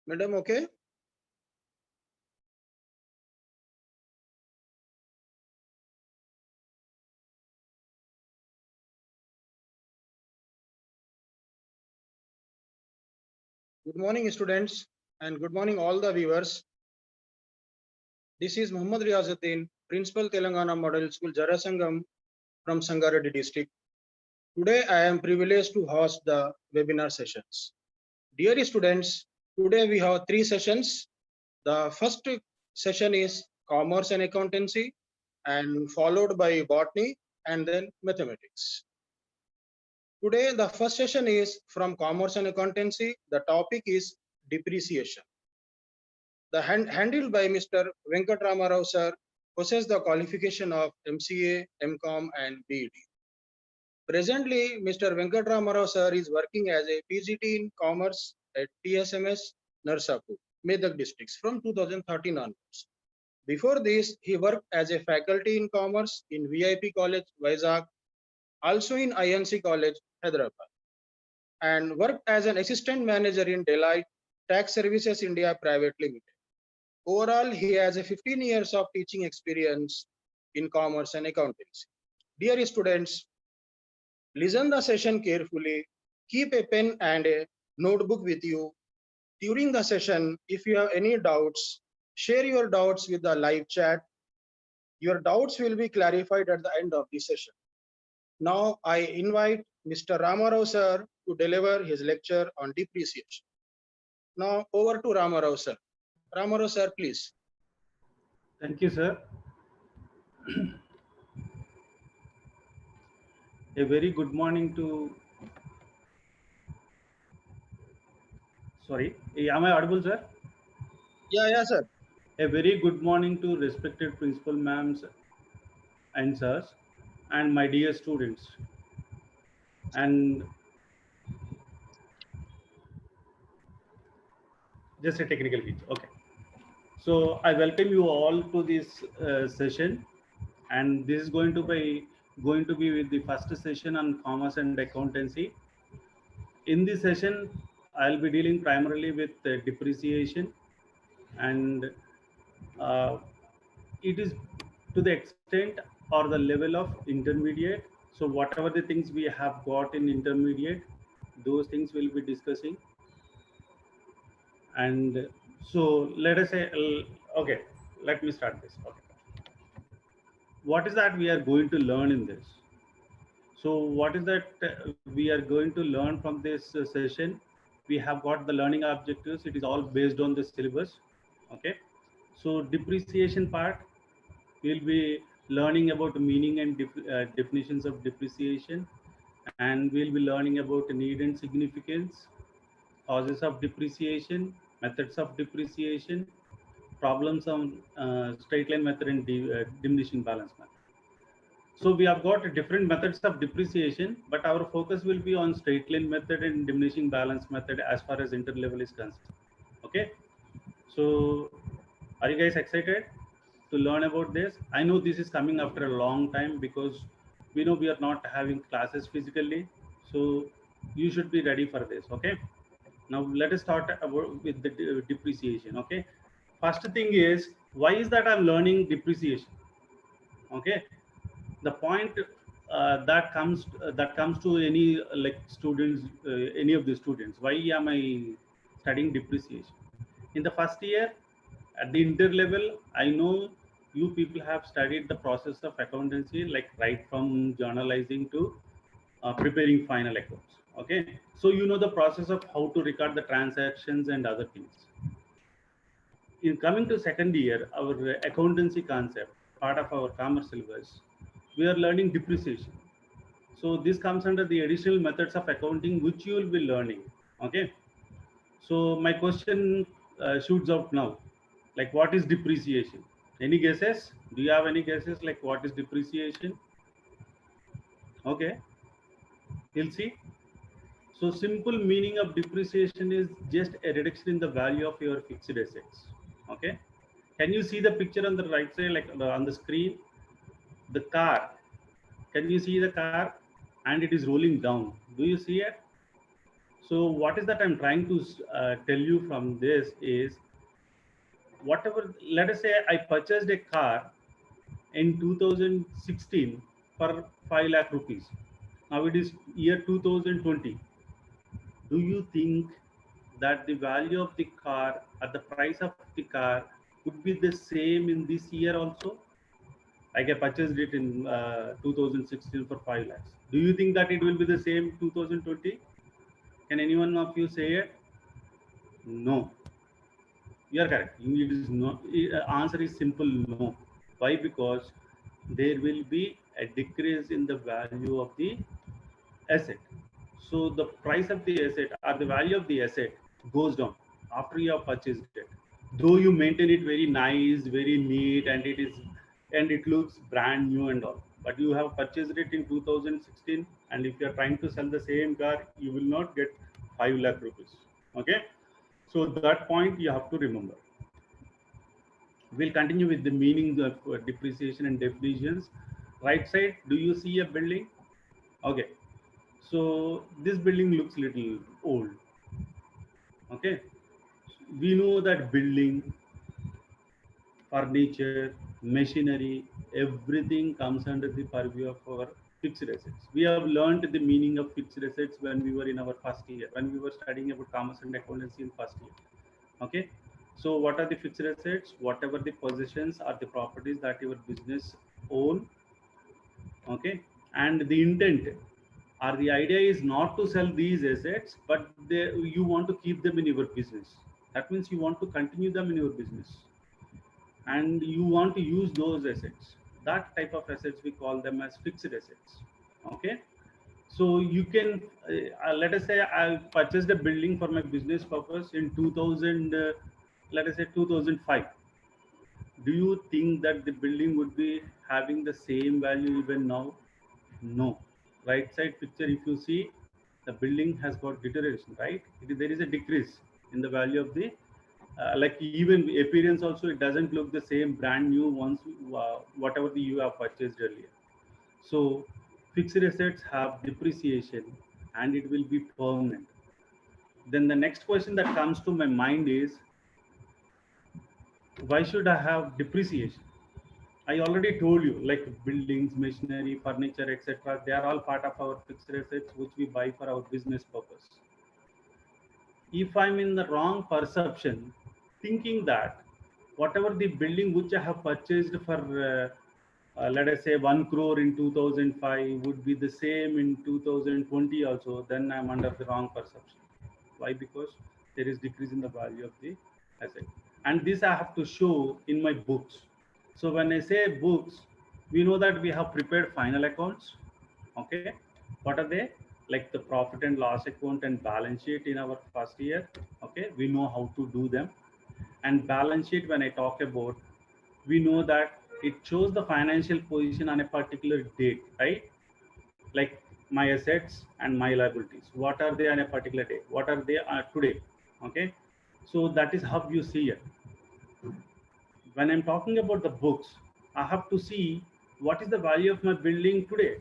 Madam, okay? Good morning, students, and good morning, all the viewers. This is Muhammad Riazuddin, Principal Telangana Model School, Jarasangam from Sangareddy district. Today, I am privileged to host the webinar sessions. Dear students, today we have 3 sessions. The first session is Commerce and Accountancy, and followed by Botany, and then Mathematics. Today, the first session is from Commerce and Accountancy. The topic is depreciation. Handled by Mr. Venkat Ramarao sir, possess the qualification of MCA, MCOM, and BEd. Presently, Mr. Venkat Ramarao sir is working as a PGT in Commerce at TSMS Narsapur, Medak districts from 2013 onwards. Before this, he worked as a faculty in Commerce in VIP College, Vizag, also in INC College, Hyderabad, and worked as an assistant manager in Deloitte Tax Services India Private Limited. Overall, he has a 15 years of teaching experience in commerce and accountancy. Dear students, listen the session carefully. Keep a pen and a notebook with you. During the session, if you have any doubts, share your doubts with the live chat. Your doubts will be clarified at the end of the session. Now, I invite Mr. Ramarao sir to deliver his lecture on depreciation. Now, over to Ramarao sir. Ramarao sir, please. Thank you, sir. A very good morning to. Sorry, am I audible, sir? Yeah, sir. A very good morning to respected principal ma'ams and sirs, and my dear students. And just a technical glitch. Okay. So I welcome you all to this session, and this is going to be with the first session on commerce and accountancy. In this session, I'll be dealing primarily with depreciation, and it is to the extent or the level of intermediate. So whatever the things we have got in intermediate, those things we'll be discussing. And so let us say, okay, let me start this. Okay, what is that we are going to learn in this? So what is that we are going to learn from this session? We have got the learning objectives. It is all based on the syllabus. Okay, so depreciation part, we'll be learning about the meaning and definitions of depreciation, and we'll be learning about the need and significance, causes of depreciation, methods of depreciation, problems on straight line method and diminishing balance method. So we have got different methods of depreciation, but our focus will be on straight line method and diminishing balance method as far as inter-level is concerned. Okay, so are you guys excited to learn about this? I know this is coming after a long time because we know we are not having classes physically, so you should be ready for this. Okay, now let us start with the depreciation. Okay, first thing is, why is that I'm learning depreciation? Okay, the point that comes to any like students, any of the students, why am I studying depreciation? In the first year at the inter level, I know you people have studied the process of accountancy, like right from journalizing to preparing final accounts. Okay, so you know the process of how to record the transactions and other things. In coming to second year, our accountancy concept, part of our commerce syllabus, we are learning depreciation. So this comes under the additional methods of accounting which you will be learning. Okay, so my question shoots out now, like what is depreciation? Any guesses? Do you have any guesses like what is depreciation? Okay, you'll see. So simple meaning of depreciation is just a reduction in the value of your fixed assets. Okay, can you see the picture on the right side, like on the screen? The car, can you see the car? And it is rolling down. Do you see it? So what is that I'm trying to tell you from this is, whatever, let us say I purchased a car in 2016 for 5 lakh rupees. Now it is year 2020. Do you think that the value of the car or the price of the car would be the same in this year also? Like I purchased it in 2016 for 5 lakhs. Do you think that it will be the same 2020? Can anyone of you say it? No. You are correct. It is not. Answer is simple no. Why? Because there will be a decrease in the value of the asset. So the price of the asset or the value of the asset goes down after you have purchased it. Though you maintain it very nice, very neat, and it looks brand new and all, but you have purchased it in 2016, and if you are trying to sell the same car, you will not get 5 lakh rupees. Okay, so that point you have to remember. We'll continue with the meanings of depreciation and definitions. Right side, do you see a building? Okay, so this building looks little old. Okay, we know that building, furniture, machinery, everything comes under the purview of our fixed assets. We have learned the meaning of fixed assets when we were in our first year, when we were studying about commerce and accountancy in first year. Okay, so what are the fixed assets? Whatever the possessions or the properties that your business own. Okay, and the intent or the idea is not to sell these assets, but you want to keep them in your business. That means you want to continue them in your business, and you want to use those assets. That type of assets we call them as fixed assets. Okay, so you can let us say I purchased a building for my business purpose in 2000, let us say 2005. Do you think that the building would be having the same value even now? No. Right side picture, if you see, the building has got deterioration, right? There is a decrease in the value of the, like even appearance also, it doesn't look the same brand new once whatever you have purchased earlier. So fixed assets have depreciation and it will be permanent. Then the next question that comes to my mind is, why should I have depreciation? I already told you, like buildings, machinery, furniture, etc. They are all part of our fixed assets which we buy for our business purpose. If I'm in the wrong perception, thinking that whatever the building which I have purchased for, let us say 1 crore in 2005 would be the same in 2020 also, then I'm under the wrong perception. Why? Because there is decrease in the value of the asset. And this I have to show in my books. So when I say books, we know that we have prepared final accounts. Okay, what are they? Like the profit and loss account and balance sheet in our first year. Okay, we know how to do them. And balance sheet, when I talk about, we know that it shows the financial position on a particular date, right? Like my assets and my liabilities, what are they on a particular day, what are they today. Okay, so that is how you see it. When I'm talking about the books, I have to see what is the value of my building today.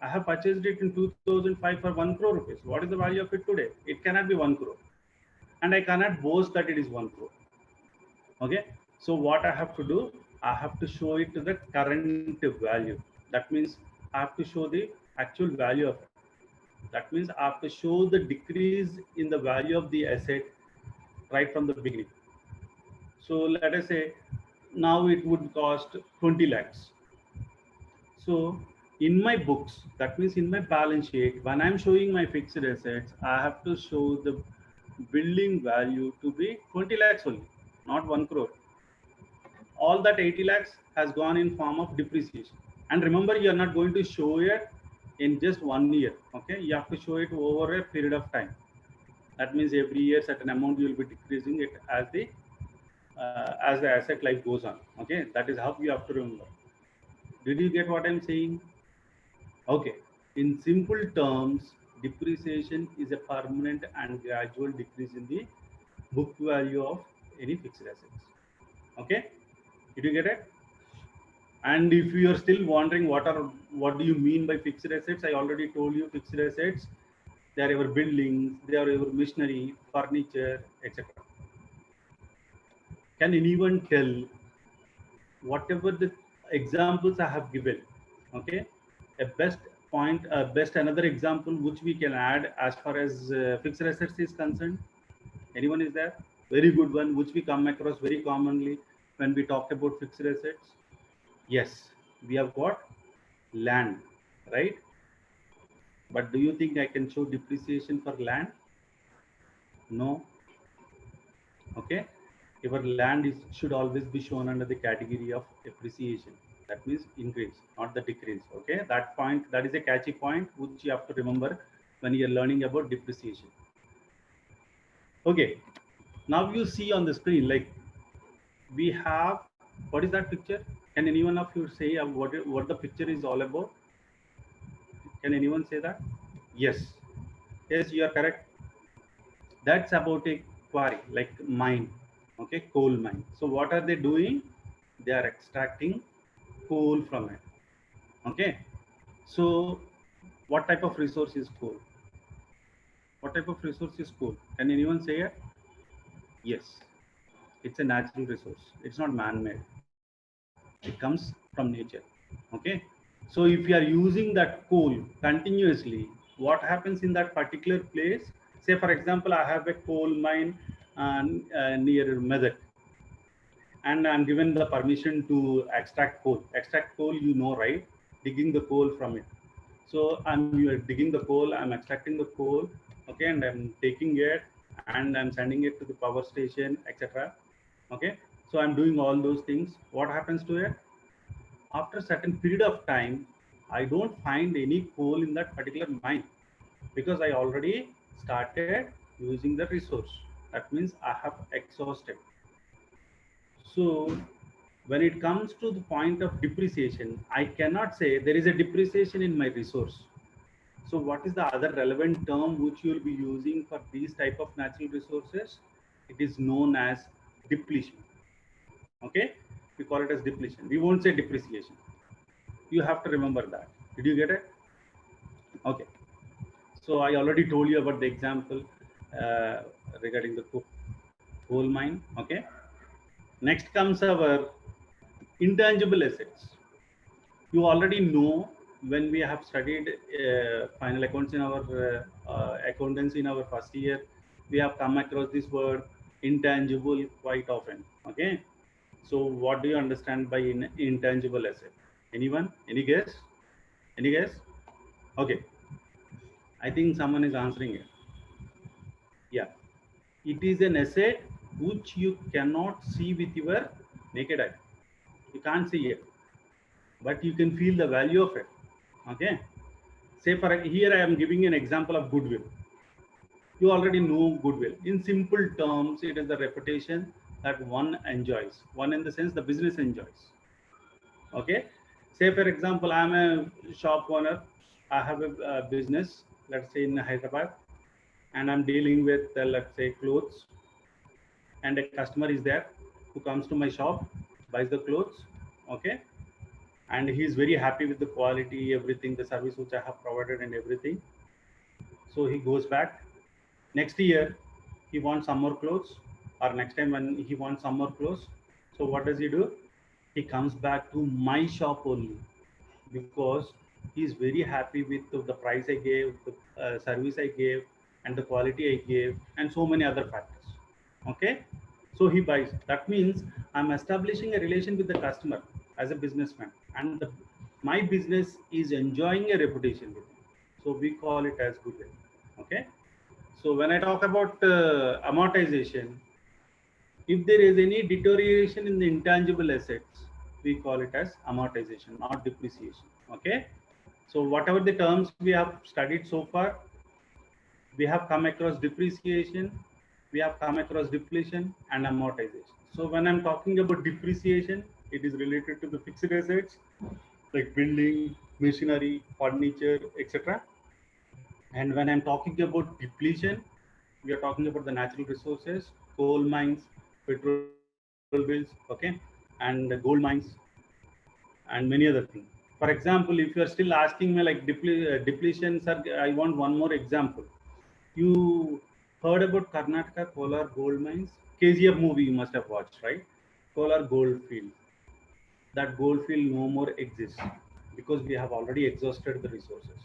I have purchased it in 2005 for 1 crore rupees. What is the value of it today? It cannot be 1 crore. And I cannot boast that it is 1 crore. Okay. So what I have to do, I have to show it to the current value. That means I have to show the actual value of it. That means I have to show the decrease in the value of the asset right from the beginning. So let us say now it would cost 20 lakhs. So in my books, that means in my balance sheet, when I'm showing my fixed assets, I have to show the building value to be 20 lakhs only, not 1 crore. All that 80 lakhs has gone in form of depreciation. And remember, you are not going to show it in just 1 year. Okay, you have to show it over a period of time. That means every year certain amount you will be decreasing it as the asset life goes on. Okay, that is how you have to remember. Did you get what I'm saying? Okay. In simple terms, depreciation is a permanent and gradual decrease in the book value of any fixed assets. Okay, did you get it? And if you are still wondering what do you mean by fixed assets, I already told you fixed assets They are your buildings, they are your machinery, furniture, etc. Can anyone tell whatever the examples I have given? Okay, a best point, best another example which we can add as far as fixed assets is concerned. Anyone is there? Very good one, which we come across very commonly when we talk about fixed assets. Yes, we have got land, right? But do you think I can show depreciation for land? No. Okay. Your land is should always be shown under the category of appreciation. That means increase, not the decrease. Okay. That point, that is a catchy point which you have to remember when you are learning about depreciation. Okay. Now you see on the screen, like we have, what is that picture? Can anyone of you say what the picture is all about? Can anyone say that? Yes. Yes, you are correct. That's about a quarry, like mine. Okay, coal mine. So what are they doing? They are extracting coal from it. Okay. So what type of resource is coal? What type of resource is coal? Can anyone say it? Yes. It's a natural resource. It's not man-made. It comes from nature. Okay. So if you are using that coal continuously, what happens in that particular place? Say for example, I have a coal mine near Medak, and I'm given the permission to extract coal. Extract coal, you know, right? Digging the coal from it. So I'm digging the coal, I'm extracting the coal, okay, and I'm taking it and I'm sending it to the power station, etc. Okay, so I'm doing all those things. What happens to it? After a certain period of time, I don't find any coal in that particular mine because I already started using the resource. That means I have exhausted. So when it comes to the point of depreciation, I cannot say there is a depreciation in my resource. So what is the other relevant term which you will be using for these type of natural resources? It is known as depletion. Okay, we call it as depletion. We won't say depreciation. You have to remember that. Did you get it? Okay. So I already told you about the example regarding the coal mine. Okay. Next comes our intangible assets. You already know, when we have studied final accounts in our accountants in our first year, we have come across this word intangible quite often. Okay. So what do you understand by intangible asset? Anyone? Any guess? Any guess? Okay. I think someone is answering it. Yeah. It is an asset which you cannot see with your naked eye. You can't see it, but you can feel the value of it. Okay. Say for here, I am giving an example of goodwill. You already know goodwill. In simple terms, it is the reputation that one enjoys. One in the sense the business enjoys. Okay. Say for example, I am a shop owner. I have a business, let's say in Hyderabad, and I'm dealing with let's say clothes, and a customer is there who comes to my shop, buys the clothes. Okay. And he is very happy with the quality, everything, the service which I have provided and everything. So he goes back. Next year, he wants some more clothes, or next time when he wants some more clothes. So what does he do? He comes back to my shop only because he is very happy with the price I gave, the service I gave, and the quality I gave, and so many other factors. Okay. So he buys. That means I'm establishing a relation with the customer as a businessman, and my business is enjoying a reputation with him. So we call it as goodwill. Okay. So when I talk about amortization, if there is any deterioration in the intangible assets, we call it as amortization, not depreciation. Okay. So whatever the terms we have studied so far, we have come across depreciation, we have come across depletion and amortization. So when I'm talking about depreciation, it is related to the fixed assets like building, machinery, furniture, etc. And when I'm talking about depletion, we are talking about the natural resources, coal mines, petrol bills, okay, and gold mines, and many other things. For example, if you are still asking me like depletion, sir, I want one more example. You heard about Karnataka Kolar gold mines? KGF movie you must have watched, right? Kolar gold field. That gold field no more exists because we have already exhausted the resources.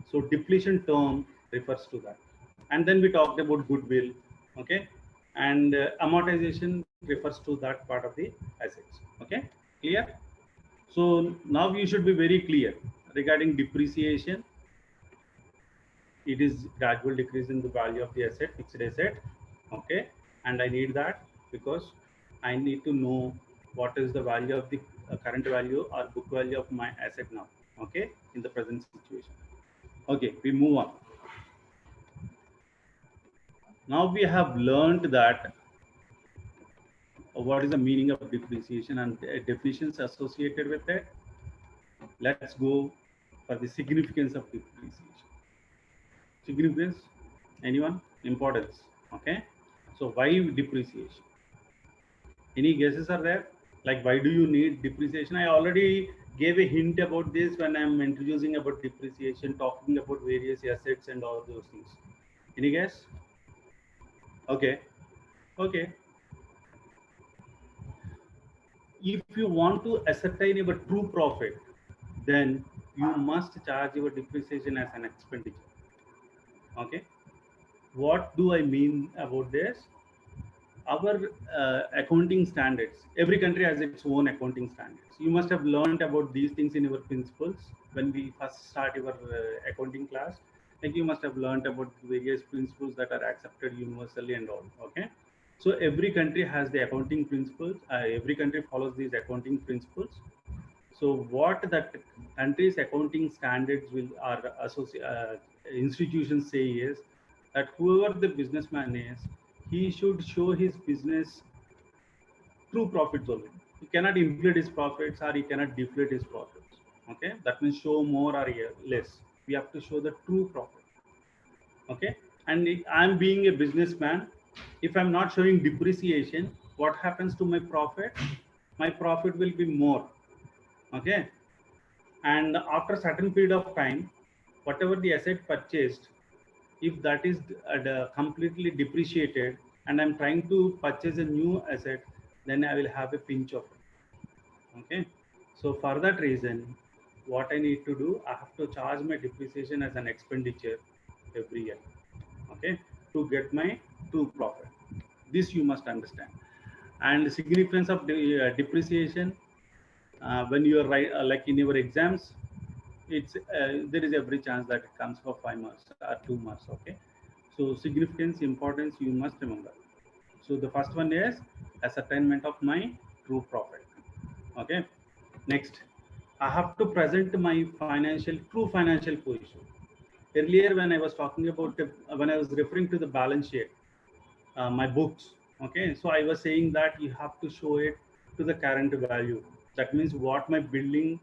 So depletion term refers to that. And then we talked about goodwill, okay? And amortization refers to that part of the assets, okay? Clear? So now you should be very clear regarding depreciation. It is gradual decrease in the value of the asset, fixed asset, okay? And I need that because I need to know what is the value of the current value or book value of my asset now, okay, in the present situation. Okay, we move on. Now we have learned that what is the meaning of depreciation and definitions associated with it. Let's go for the significance of depreciation. Significance, anyone? Importance, okay? So why depreciation? Any guesses are there? Like, why do you need depreciation? I already gave a hint about this when I'm introducing about depreciation, talking about various assets and all those things. Any guess? Okay. Okay. If you want to ascertain your true profit, then you must charge your depreciation as an expenditure. Okay. What do I mean about this? Our accounting standards, every country has its own accounting standards. You must have learned about these things in your principles when we first start your accounting class. Like, you must have learned about various principles that are accepted universally and all, okay? So every country has the accounting principles, every country follows these accounting principles. So what that country's accounting standards will are institutions say is that whoever the businessman is, he should show his business true profits only. He cannot inflate his profits or he cannot deflate his profits. Okay, that means show more or less. We have to show the true profit. Okay, and if I'm being a businessman, if I'm not showing depreciation, what happens to my profit? My profit will be more. Okay, and after a certain period of time, whatever the asset purchased, if that is completely depreciated and I'm trying to purchase a new asset, then I will have a pinch of it. Okay, so for that reason, what I need to do, I have to charge my depreciation as an expenditure every year, okay, to get my true profit. This you must understand. And the significance of the depreciation, when you are like in your exams, it's there is every chance that it comes for 5 months or 2 months, okay? So significance, importance, you must remember. So the first one is ascertainment of my true profit, okay? Next, I have to present my true financial position. Earlier when I was talking about when I was referring to the balance sheet, my books, okay, so I was saying that you have to show it to the current value. That means what my building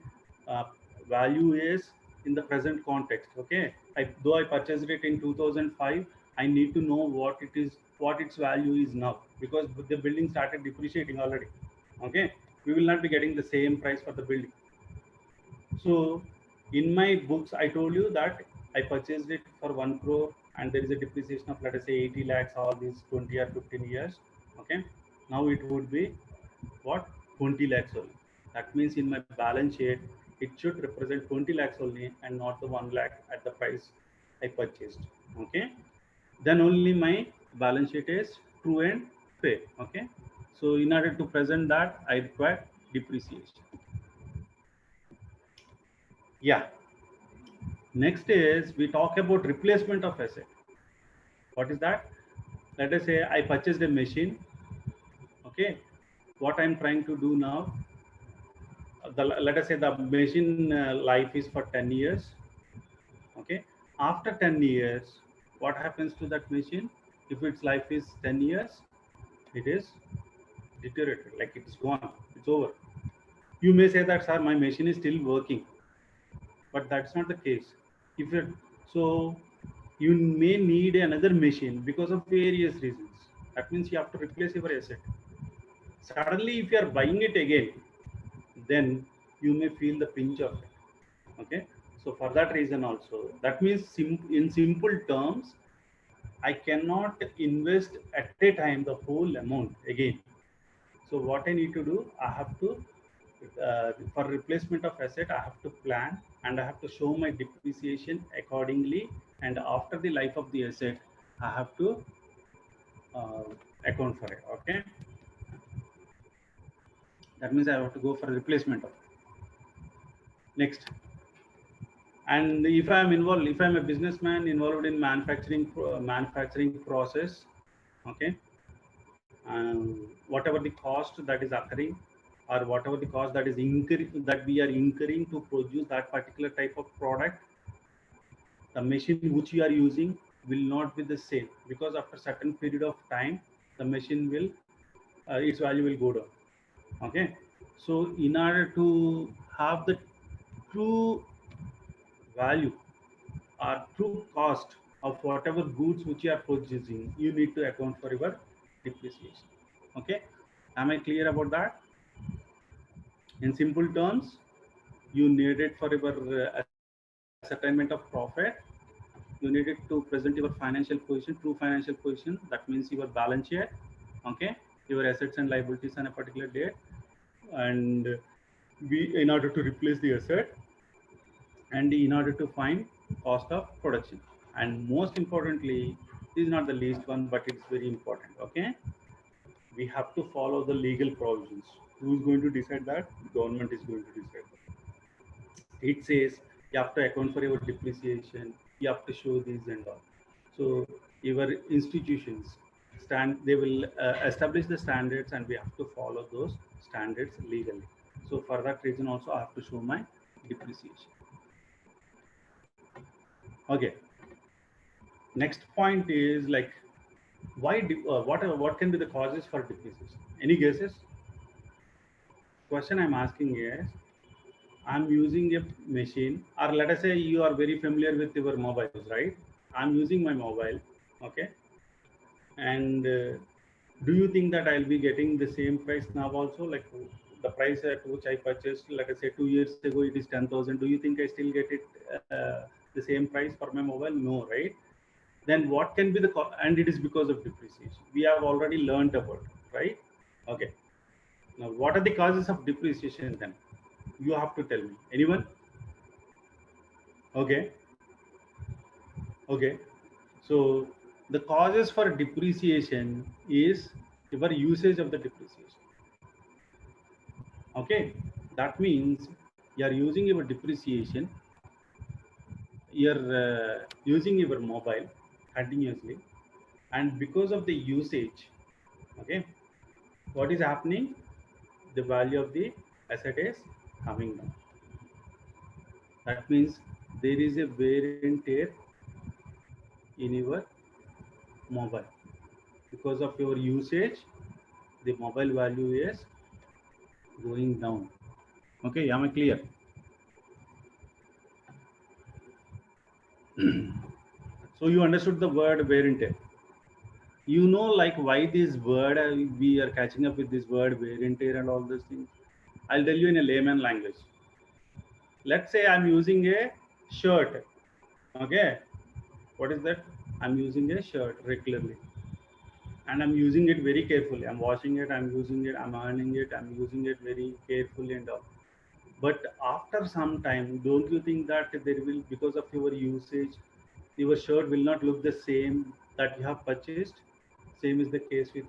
uh, value is in the present context, okay? Though I purchased it in 2005, I need to know what it is, what its value is now, because the building started depreciating already, okay? We will not be getting the same price for the building. So in my books, I told you that I purchased it for 1 crore and there is a depreciation of, let us say, 80 lakhs all these 20 or 15 years. Okay. Now it would be what? 20 lakhs only. That means in my balance sheet, it should represent 20 lakhs only and not the 1 lakh at the price I purchased. Okay. Then only my balance sheet is true and fair. Okay. So in order to present that, I require depreciation. Yeah. Next is we talk about replacement of asset. What is that? Let us say I purchased a machine. Okay. What I'm trying to do now, let us say the machine life is for 10 years. Okay. After 10 years, what happens to that machine? If its life is 10 years, it is deteriorated, like it's gone, it's over. You may say that, sir, my machine is still working, but that's not the case. If it so, you may need another machine because of various reasons. That means you have to replace your asset. Suddenly, if you are buying it again, then you may feel the pinch of it. Okay. So for that reason also, that means in simple terms, I cannot invest at a time the whole amount again. So what I need to do, I have to, for replacement of asset, I have to plan and I have to show my depreciation accordingly. And after the life of the asset, I have to uh, account for it. Okay. That means I have to go for replacement of it. Next. And if I'm involved, if I'm a businessman involved in manufacturing process, okay, whatever the cost that is occurring, or whatever the cost that is that we are incurring to produce that particular type of product, the machine which you are using will not be the same, because after certain period of time the machine will its value will go down. Okay, so in order to have the true value or true cost of whatever goods which you are purchasing, you need to account for your depreciation. Okay, am I clear about that? In simple terms, you need it for your ascertainment of profit. You need it to present your financial position, true financial position. That means your balance sheet, okay, your assets and liabilities on a particular date, and in order to replace the asset, and in order to find cost of production. And most importantly, this is not the least one, but it's very important. Okay, we have to follow the legal provisions. Who is going to decide that? Government is going to decide that. It says you have to account for your depreciation, you have to show these and all. So your institutions they will establish the standards, and we have to follow those standards legally. So for that reason also I have to show my depreciation. Okay, next point is like, what can be the causes for depreciation? Any guesses? Question I'm asking is, I'm using a machine, or let us say you are very familiar with your mobiles, right? I'm using my mobile, okay? And do you think that I'll be getting the same price now also? Like the price at which I purchased, like I say 2 years ago, it is 10,000. Do you think I still get it the same price for my mobile? No, right? Then what can be and it is because of depreciation. We have already learned about it, right? Okay. Now, what are the causes of depreciation then? You have to tell me. Anyone? Okay. Okay. So the causes for depreciation is your usage of the depreciation. Okay. That means you are using your depreciation, you're using your mobile continuously, and because of the usage, okay, what is happening? The value of the asset is coming down. That means there is a wear and tear in your mobile. Because of your usage, the mobile value is going down. Okay, am I clear? So you understood the word wear and tear. You know, like why this word, we are catching up with this word wear and tear and all these things. I'll tell you in a layman language. Let's say I'm using a shirt. Okay, what is that? I'm using a shirt regularly, and I'm using it very carefully. I'm washing it, I'm using it, I'm ironing it, I'm using it very carefully and all. But after some time, don't you think that there will, because of your usage, your shirt will not look the same that you have purchased? Same is the case with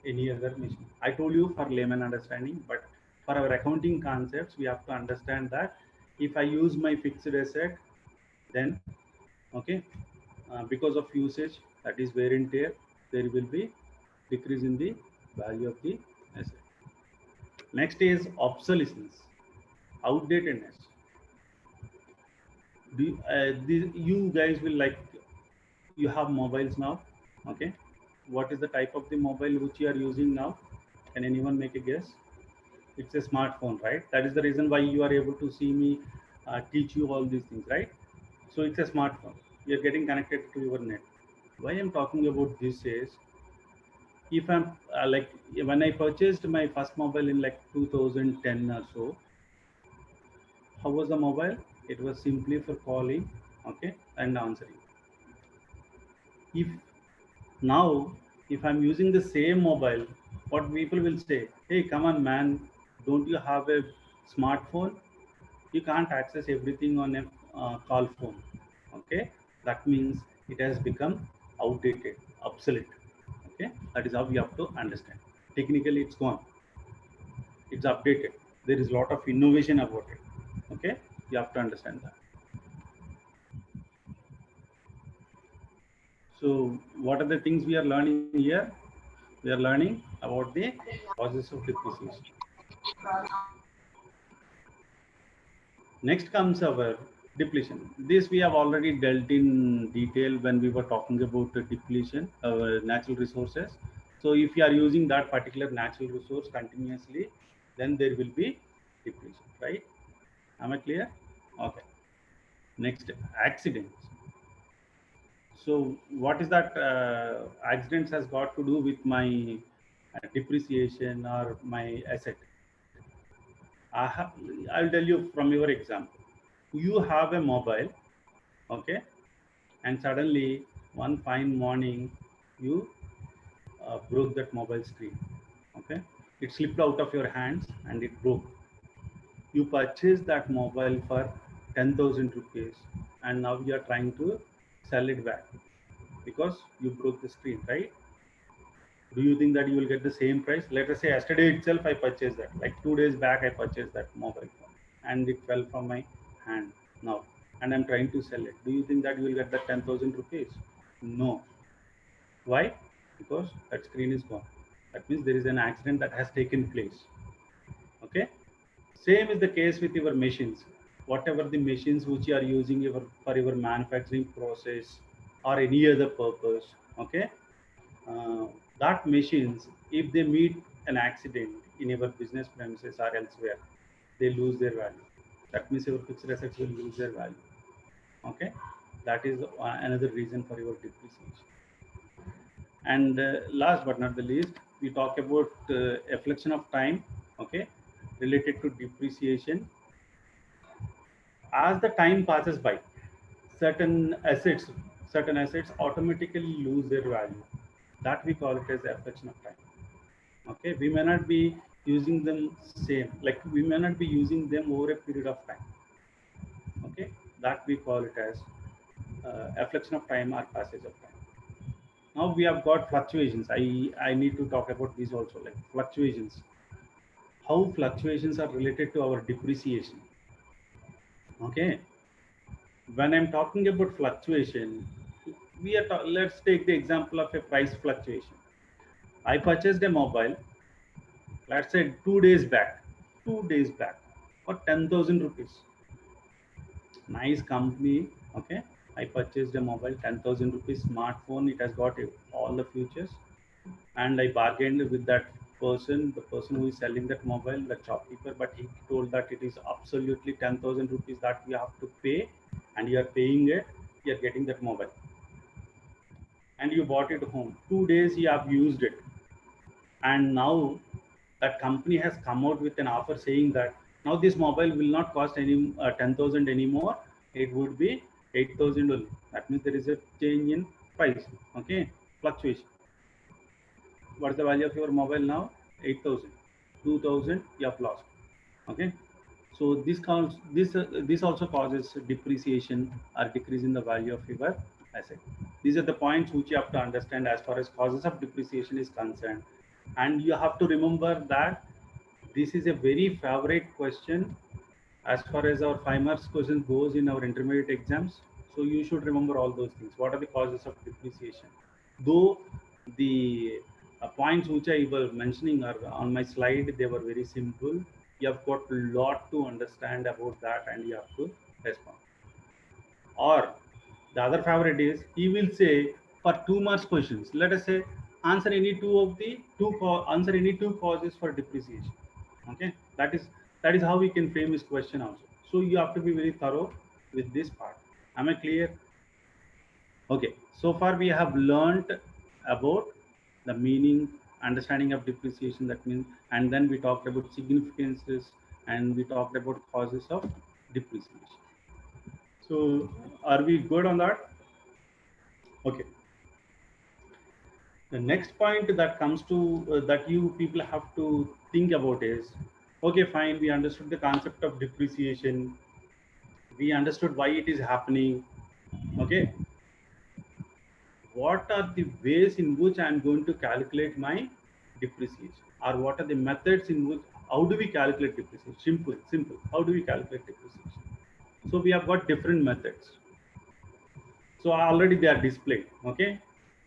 any other machine. I told you for layman understanding, but for our accounting concepts, we have to understand that if I use my fixed asset, then okay, because of usage, that is wear and tear, there will be decrease in the value of the asset. Next is obsolescence, outdatedness. You guys will like, you have mobiles now, okay? What is the type of the mobile which you are using now? Can anyone make a guess? It's a smartphone, right? That is the reason why you are able to see me teach you all these things, right? So it's a smartphone. You're getting connected to your net. Why I'm talking about this is, if I'm like, when I purchased my first mobile in like 2010 or so, how was the mobile? It was simply for calling, okay, and answering. If Now, if I'm using the same mobile, what people will say, hey, come on, man, don't you have a smartphone? You can't access everything on a call phone. Okay, that means it has become outdated, obsolete. Okay, that is how we have to understand. Technically, it's gone, it's updated. There is a lot of innovation about it. Okay, you have to understand that. So, what are the things we are learning here? We are learning about the causes of depreciation. Next comes our depletion. This we have already dealt in detail when we were talking about the depletion, natural resources. So if you are using that particular natural resource continuously, then there will be depletion, right? Am I clear? Okay. Next, accidents. So what is that accidents has got to do with my depreciation or my asset? I have, I'll tell you from your example. You have a mobile, okay, and suddenly one fine morning you broke that mobile screen, okay, it slipped out of your hands and it broke. You purchased that mobile for 10,000 rupees and now you are trying to sell it back because you broke the screen, right? Do you think that you will get the same price? Let us say yesterday itself I purchased that, like 2 days back I purchased that mobile phone and it fell from my hand now, and I'm trying to sell it. Do you think that you will get that 10,000 rupees? No. Why? Because that screen is gone. That means there is an accident that has taken place. Okay. Same is the case with your machines. Whatever the machines which you are using for your manufacturing process or any other purpose, okay, uh, that machines, if they meet an accident in your business premises or elsewhere, they lose their value. That means your fixed assets will lose their value. Okay, that is another reason for your depreciation. And last but not the least, we talk about reflection of time. Okay, related to depreciation. As the time passes by, certain assets certain assets automatically lose their value. That we call it as reflection of time. Okay, we may not be using them same, like we may not be using them over a period of time. Okay, that we call it as reflection of time or passage of time. Now we have got fluctuations. I need to talk about these also, like fluctuations, how fluctuations are related to our depreciation. Okay, when I'm talking about fluctuation, let's take the example of a price fluctuation. I purchased a mobile, let's say 2 days back, 2 days back, for 10,000 rupees. Nice company. Okay, I purchased a mobile, 10,000 rupees smartphone. It has got all the features, and I bargained with that person, the person who is selling that mobile, the shopkeeper. But he told that it is absolutely 10,000 rupees that we have to pay, and you are paying it. You are getting that mobile, and you bought it home. 2 days you have used it, and now that company has come out with an offer saying that now this mobile will not cost any 10,000 anymore. It would be 8,000 only. That means there is a change in price. Okay, fluctuation. What's the value of your mobile now? 8,000. 2,000 you have lost. Okay, so this also causes depreciation or decrease in the value of your asset. These are the points which you have to understand as far as causes of depreciation is concerned. And you have to remember that this is a very favorite question as far as our 5 marks question goes in our intermediate exams. So you should remember all those things. What are the causes of depreciation? Though the points which I was mentioning are on my slide, they were very simple. You have got a lot to understand about that and you have to respond. Or the other favorite is he will say for 2 marks questions, let us say answer any answer any two causes for depreciation. Okay, that is how we can frame this question also. So you have to be very thorough with this part. Am I clear? Okay, so far we have learned about the meaning, understanding of depreciation, that means, and then we talked about significances and we talked about causes of depreciation. So are we good on that? Okay. The next point that comes to that you people have to think about is, okay, fine, we understood the concept of depreciation, we understood why it is happening. Okay, what are the ways in which I am going to calculate my depreciation, or what are the methods in which, how do we calculate depreciation? Simple. How do we calculate depreciation? So we have got different methods. So already they are displayed. Okay,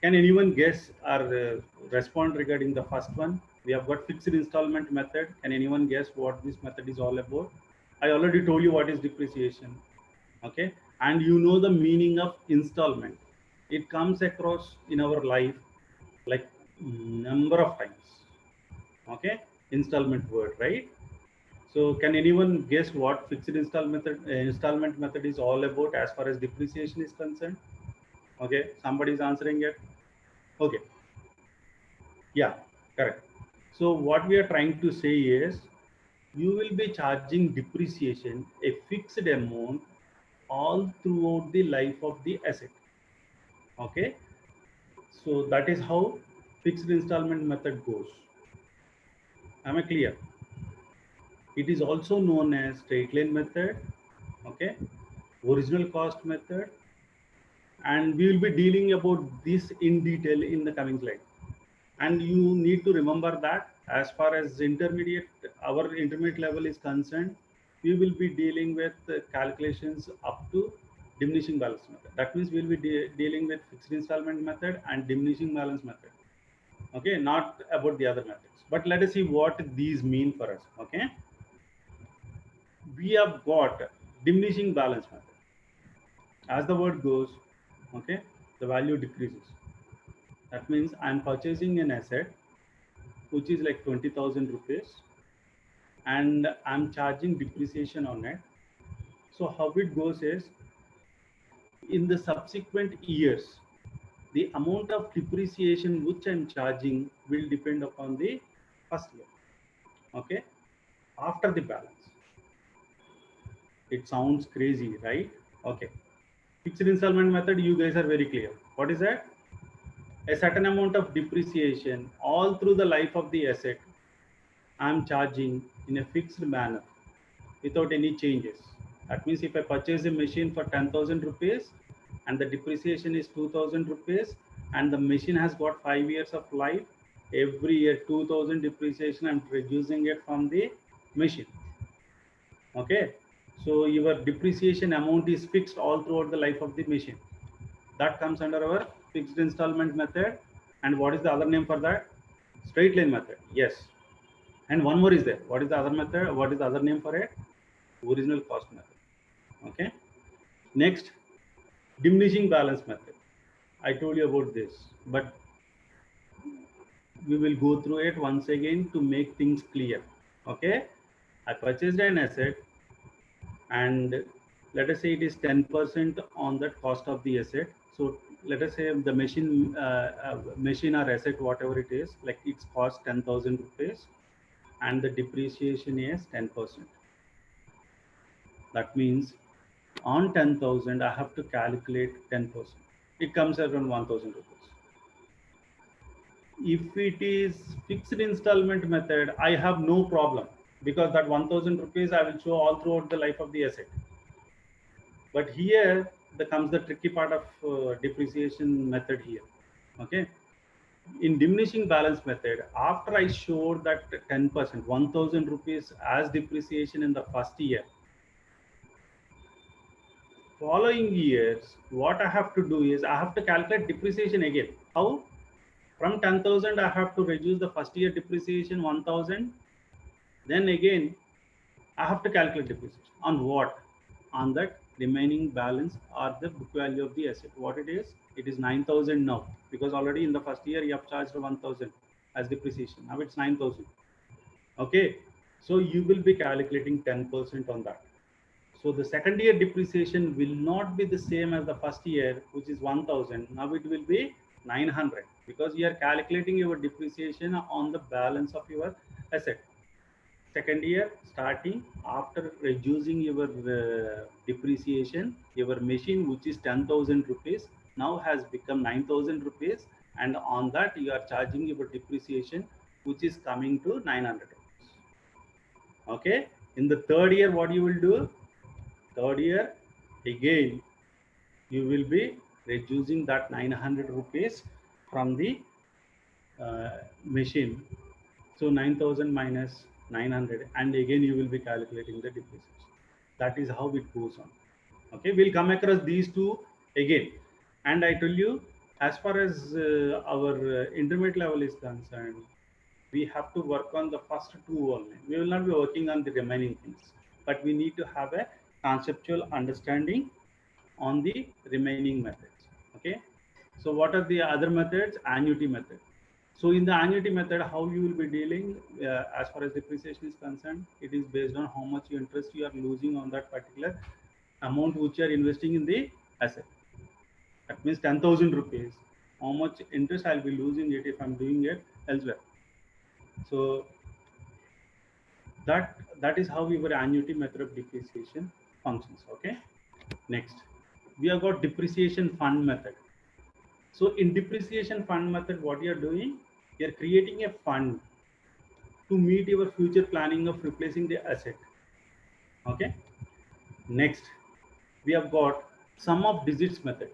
can anyone guess or respond regarding the first one? We have got fixed installment method. Can anyone guess what this method is all about? I already told you what is depreciation. Okay, and you know the meaning of installment. It comes across in our life like number of times. Okay, installment word, right? So can anyone guess what fixed installment method is all about as far as depreciation is concerned? Okay, somebody is answering it. Okay, yeah, correct. So what we are trying to say is, you will be charging depreciation a fixed amount all throughout the life of the asset. Okay, so that is how fixed installment method goes. Am I clear? It is also known as straight line method. Okay, original cost method, and we will be dealing about this in detail in the coming slide. And you need to remember that as far as our intermediate level is concerned, we will be dealing with calculations up to diminishing balance method. That means we'll be dealing with fixed installment method and diminishing balance method. Okay, not about the other methods, but let us see what these mean for us. Okay, we have got diminishing balance method. As the word goes, okay, the value decreases. That means I'm purchasing an asset which is like 20,000 rupees, and I'm charging depreciation on it. So how it goes is, in the subsequent years, the amount of depreciation which I'm charging will depend upon the first year. Okay, after the balance. It sounds crazy, right? Okay, fixed installment method, you guys are very clear. What is that? A certain amount of depreciation all through the life of the asset I'm charging in a fixed manner without any changes. That means if I purchase a machine for 10,000 rupees and the depreciation is 2,000 rupees and the machine has got 5 years of life, every year 2,000 depreciation, I'm reducing it from the machine. Okay, so your depreciation amount is fixed all throughout the life of the machine. That comes under our fixed installment method. And what is the other name for that? Straight line method. Yes. And one more is there. What is the other method? What is the other name for it? Original cost method. Okay. Next, diminishing balance method. I told you about this, but we will go through it once again to make things clear. Okay. I purchased an asset, and let us say it is 10% on that cost of the asset. So let us say the machine or asset, whatever it is, like it's cost 10,000 rupees, and the depreciation is 10%. That means on 10,000, I have to calculate 10%. It comes around 1,000 rupees. If it is fixed installment method, I have no problem, because that 1,000 rupees I will show all throughout the life of the asset. But here comes the tricky part of depreciation method here. Okay. In diminishing balance method, after I showed that 10%, 1,000 rupees as depreciation in the first year, following years, what I have to do is I have to calculate depreciation again. How? From 10,000, I have to reduce the first year depreciation 1,000. Then again, I have to calculate depreciation on what? On that remaining balance or the book value of the asset. What it is? It is 9,000 now, because already in the first year you have charged 1,000 as depreciation. Now it's 9,000. Okay, so you will be calculating 10% on that. So the second year depreciation will not be the same as the first year, which is 1,000. Now it will be 900, because you are calculating your depreciation on the balance of your asset. Second year starting after reducing your depreciation, your machine, which is 10,000 rupees, now has become 9,000 rupees, and on that you are charging your depreciation, which is coming to 900 rupees. Okay. In the third year, what you will do? Third year, again, you will be reducing that 900 rupees from the machine. So 9,000 minus 900, and again you will be calculating the depreciation. That is how it goes on. Okay, we'll come across these two again. And I tell you, as far as our intermediate level is concerned, we have to work on the first two only. We will not be working on the remaining things, but we need to have a conceptual understanding on the remaining methods. Okay, so what are the other methods? Annuity method. So in the annuity method, how you will be dealing as far as depreciation is concerned, it is based on how much interest you are losing on that particular amount which you are investing in the asset. That means 10,000 rupees. How much interest I'll be losing it if I'm doing it elsewhere. So that is how our annuity method of depreciation functions. Okay. Next, we have got depreciation fund method. So in depreciation fund method, what you are doing, you are creating a fund to meet your future planning of replacing the asset. Okay. Next, we have got sum of digits method.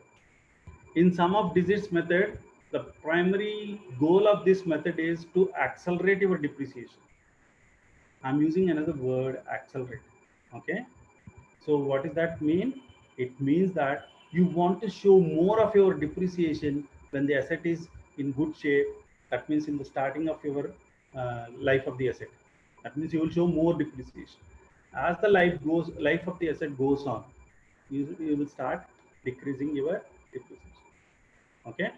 In sum of digits method, the primary goal of this method is to accelerate your depreciation. I'm using another word, accelerate. Okay. So what does that mean? It means that you want to show more of your depreciation when the asset is in good shape. That means in the starting of your life of the asset. That means you will show more depreciation. As the life of the asset goes on, you will start decreasing your depreciation. Okay.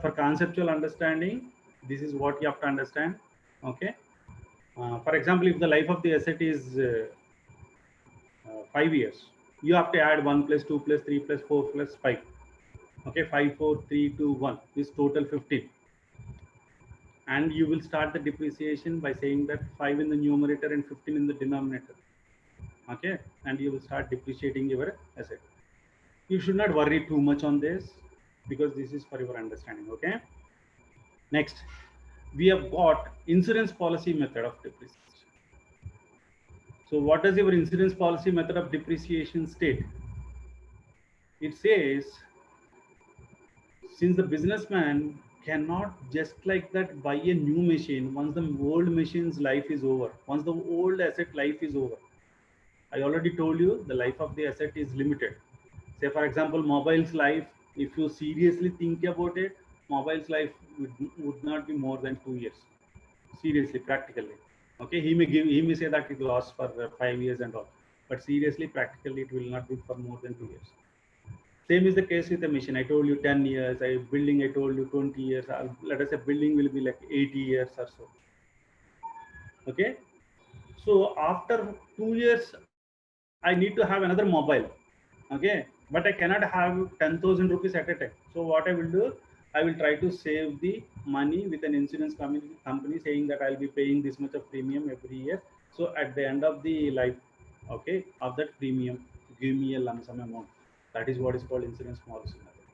For conceptual understanding, this is what you have to understand. Okay. For example, if the life of the asset is 5 years, you have to add 1 plus 2 plus 3 plus 4 plus 5. Okay, 5, 4, 3, 2, 1 is total 15. And you will start the depreciation by saying that 5 in the numerator and 15 in the denominator. Okay, and you will start depreciating your asset. You should not worry too much on this because this is for your understanding. Okay. Next, we have got insurance policy method of depreciation. So what does your insurance policy method of depreciation state? It says, since the businessman cannot just like that buy a new machine once the old machine's life is over, once the old asset life is over. I already told you the life of the asset is limited. Say for example, mobile's life, if you seriously think about it, mobile's life would not be more than 2 years. Seriously, practically. Okay, he may say that it lasts for 5 years and all, but seriously, practically, it will not be for more than 2 years. Same is the case with the machine. I told you 10 years. Building, I told you 20 years. Let us say building will be like 80 years or so. Okay. So after 2 years, I need to have another mobile. Okay. But I cannot have 10,000 rupees at a time. So what I will do, I will try to save the money with an insurance company saying that I'll be paying this much of premium every year. So at the end of the life, okay, of that premium, give me a lump sum amount. That is what is called insurance policy method.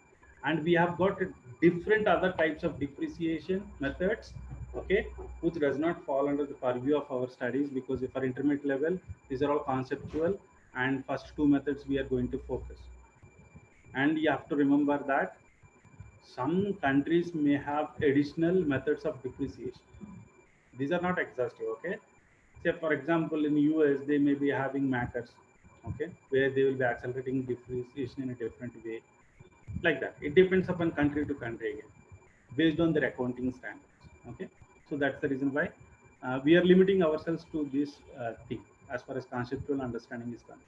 And we have got different other types of depreciation methods, okay, which does not fall under the purview of our studies, because if our intermediate level, these are all conceptual, and first two methods we are going to focus. And you have to remember that some countries may have additional methods of depreciation. These are not exhaustive, okay? Say for example, in US, they may be having matters, okay, where they will be accelerating depreciation in a different way. Like that. It depends upon country to country again, based on their accounting standards, okay? So that's the reason why we are limiting ourselves to this thing as far as conceptual understanding is concerned.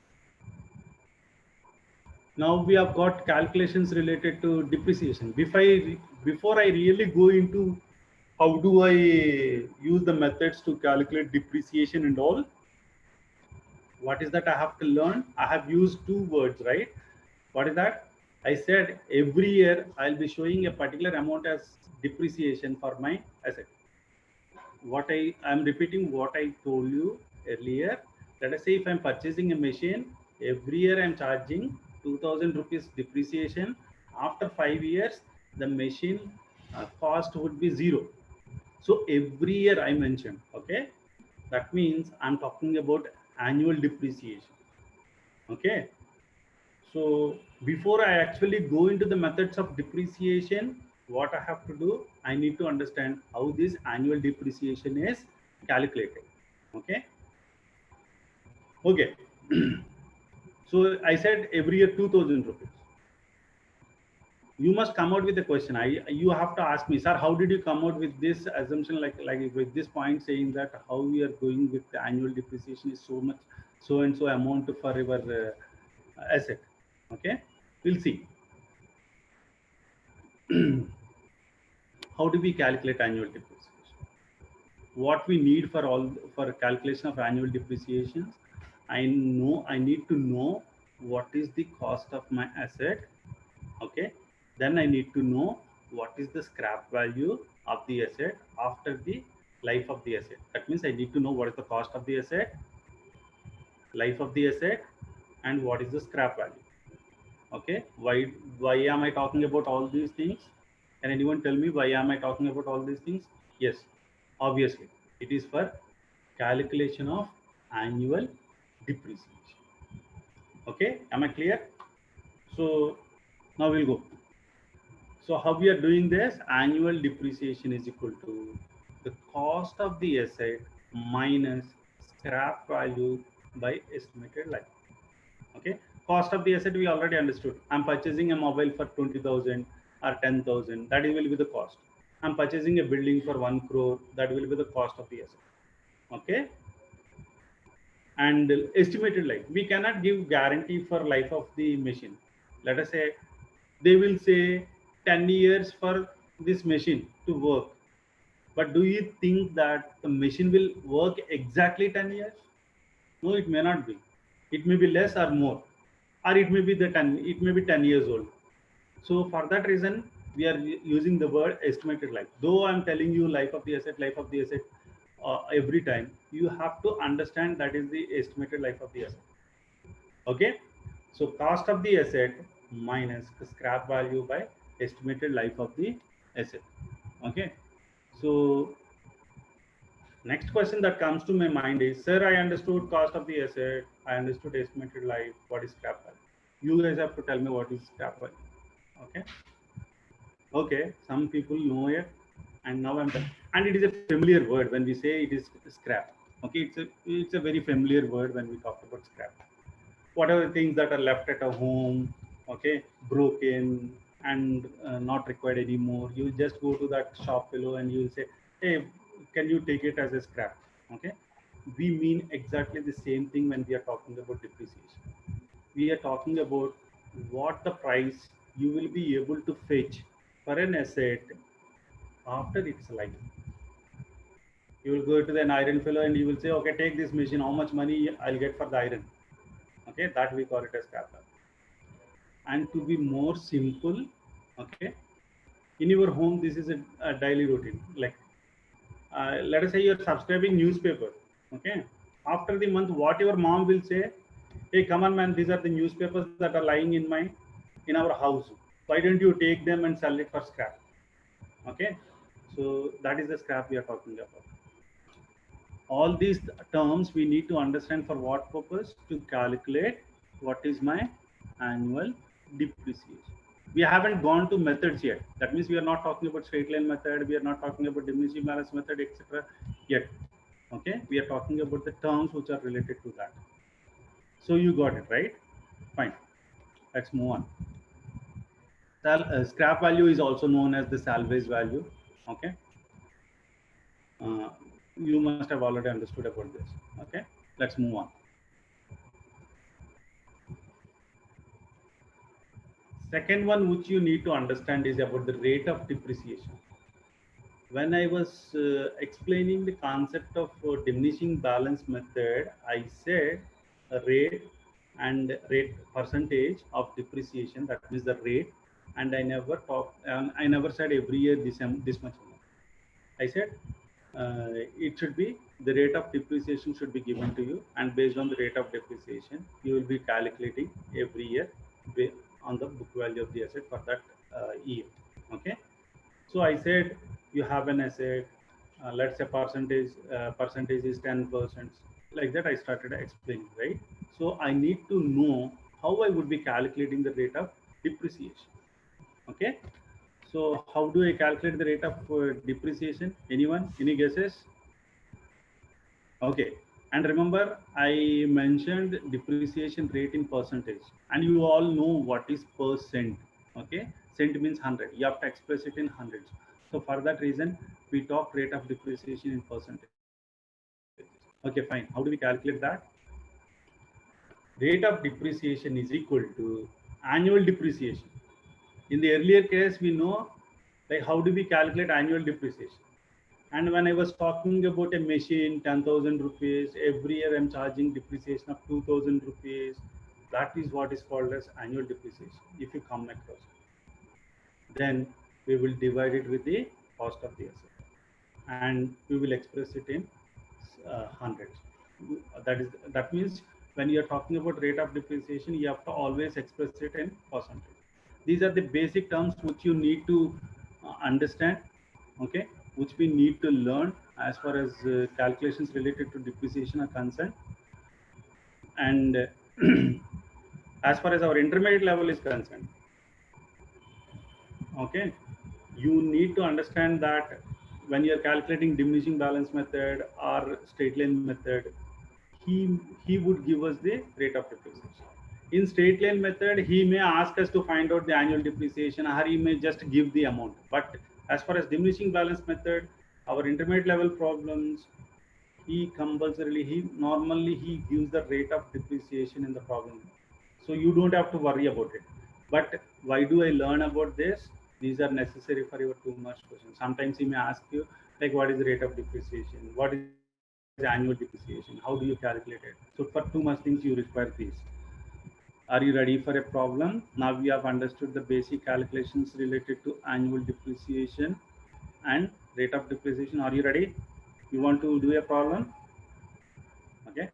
Now we have got calculations related to depreciation. Before I really go into how do I use the methods to calculate depreciation and all, what is that I have to learn? I have used two words, right? What is that? I said every year I'll be showing a particular amount as depreciation for my asset. What I'm repeating what I told you earlier. Let us say if I'm purchasing a machine, every year I'm charging 2,000 rupees depreciation. After 5 years, the machine cost would be 0. So every year I mentioned, okay, that means I'm talking about annual depreciation. Okay, so before I actually go into the methods of depreciation, what I have to do, I need to understand how this annual depreciation is calculated. Okay, okay. So I said every year 2000 rupees. You must come out with a question. You have to ask me, sir, how did you come out with this assumption, like with this point saying that how we are going with the annual depreciation is so much, so and so amount for our asset. Okay, we'll see. How do we calculate annual depreciation? What we need for all for calculation of annual depreciations, I need to know what is the cost of my asset. Okay, then I need to know what is the scrap value of the asset after the life of the asset. That means I need to know what is the cost of the asset, life of the asset, and what is the scrap value. Okay, why am I talking about all these things? Can anyone tell me why am I talking about all these things? Yes, obviously it is for calculation of annual depreciation. Okay, am I clear? So now we'll go. So how we are doing this? Annual depreciation is equal to the cost of the asset minus scrap value by estimated life. Okay, cost of the asset we already understood. I'm purchasing a mobile for 20,000 or 10,000. That will be the cost. I'm purchasing a building for 1 crore. That will be the cost of the asset. Okay, and estimated life. We cannot give guarantee for life of the machine. Let us say they will say 10 years for this machine to work, but do you think that the machine will work exactly 10 years? No, it may not be. It may be less or more, or it may be the 10, it may be 10 years old. So for that reason we are using the word estimated life. Though I'm telling you life of the asset, life of the asset, every time you have to understand that is the estimated life of the asset. Okay, so cost of the asset minus the scrap value by estimated life of the asset. Okay, so next question that comes to my mind is, sir, I understood cost of the asset, I understood estimated life, what is scrap value? You guys have to tell me what is scrap value. Okay, okay, some people know it, and now I'm done. And it is a familiar word when we say it is scrap. Okay, it's a very familiar word when we talk about scrap. Whatever things that are left at a home, okay, broken and not required anymore, you just go to that shop fellow and you'll say, hey, can you take it as a scrap? Okay, we mean exactly the same thing when we are talking about depreciation. We are talking about what the price you will be able to fetch for an asset after its life. You will go to an iron fellow and you will say, okay, take this machine, how much money I'll get for the iron? Okay, that we call it as scrap value. And to be more simple, okay, in your home this is a daily routine. Like let us say you're subscribing newspaper. Okay, after the month what your mom will say, hey, come on man, these are the newspapers that are lying in our house, why don't you take them and sell it for scrap? Okay, so that is the scrap we are talking about. All these terms we need to understand for what purpose, to calculate what is my annual depreciation. We haven't gone to methods yet. That means we are not talking about straight line method, we are not talking about diminishing balance method, etc. yet. Okay, we are talking about the terms which are related to that. So you got it right? Fine, let's move on. Scrap value is also known as the salvage value. Okay, uh, you must have already understood about this. Okay, let's move on. Second one which you need to understand is about the rate of depreciation. When I was explaining the concept of diminishing balance method, I said a rate and rate percentage of depreciation, that means the rate, and I never said every year this much amount. I said it should be the rate of depreciation should be given to you, and based on the rate of depreciation, you will be calculating every year on the book value of the asset for that year. Okay, so I said you have an asset, let's say percentage is 10%. Like that I started explaining, right? So I need to know how I would be calculating the rate of depreciation. Okay, so how do I calculate the rate of depreciation? Anyone? Any guesses? Okay, and remember I mentioned depreciation rate in percentage, and you all know what is percent. Okay, cent means 100. You have to express it in hundreds. So for that reason, we talk rate of depreciation in percentage. Okay, fine. How do we calculate that? Rate of depreciation is equal to annual depreciation. In the earlier case, we know like how do we calculate annual depreciation. And when I was talking about a machine, 10,000 rupees, every year I'm charging depreciation of 2,000 rupees. That is what is called as annual depreciation. If you come across it, then we will divide it with the cost of the asset, and we will express it in hundreds. That means when you are talking about rate of depreciation, you have to always express it in percentage. These are the basic terms which you need to understand, okay, which we need to learn as far as calculations related to depreciation are concerned. And as far as our intermediate level is concerned, okay, you need to understand that when you are calculating diminishing balance method or straight line method, he he would give us the rate of depreciation. In straight line method, he may ask us to find out the annual depreciation, or he may just give the amount. But as far as diminishing balance method, our intermediate level problems, he normally he gives the rate of depreciation in the problem, so you don't have to worry about it. But why do I learn about this? These are necessary for your 2 marks question. Sometimes he may ask you like what is the rate of depreciation, what is annual depreciation, how do you calculate it. So for 2 marks things you require these. Are you ready for a problem? Now we have understood the basic calculations related to annual depreciation and rate of depreciation. Are you ready? You want to do a problem? Okay,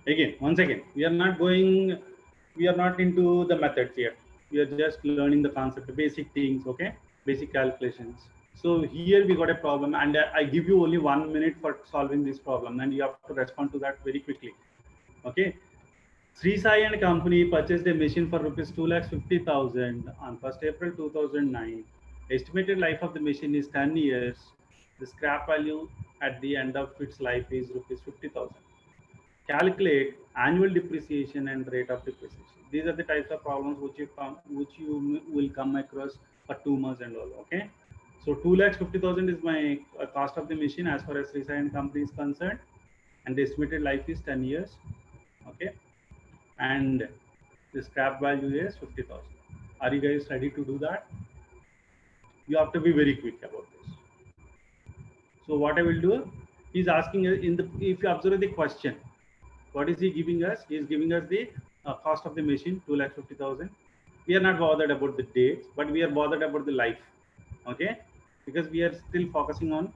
again once again, we are not into the methods yet. We are just learning the concept, basic things, okay, basic calculations. So here we got a problem, and I give you only 1 minute for solving this problem, and you have to respond to that very quickly. Okay, Sri Sai and company purchased a machine for rupees 2,50,000 on 1st April 2009. Estimated life of the machine is 10 years. The scrap value at the end of its life is rupees 50,000. Calculate annual depreciation and rate of depreciation. These are the types of problems which you will come across for 2 months and all. Okay, so 2,50,000 is my cost of the machine as far as Sri Sai and company is concerned, and the estimated life is 10 years. Okay, and the scrap value is 50,000. Are you guys ready to do that? You have to be very quick about this. So what I will do, he's asking in the, if you observe the question, what is he giving us? He is giving us the cost of the machine, 2,50,000. We are not bothered about the dates, but we are bothered about the life. Okay, because we are still focusing on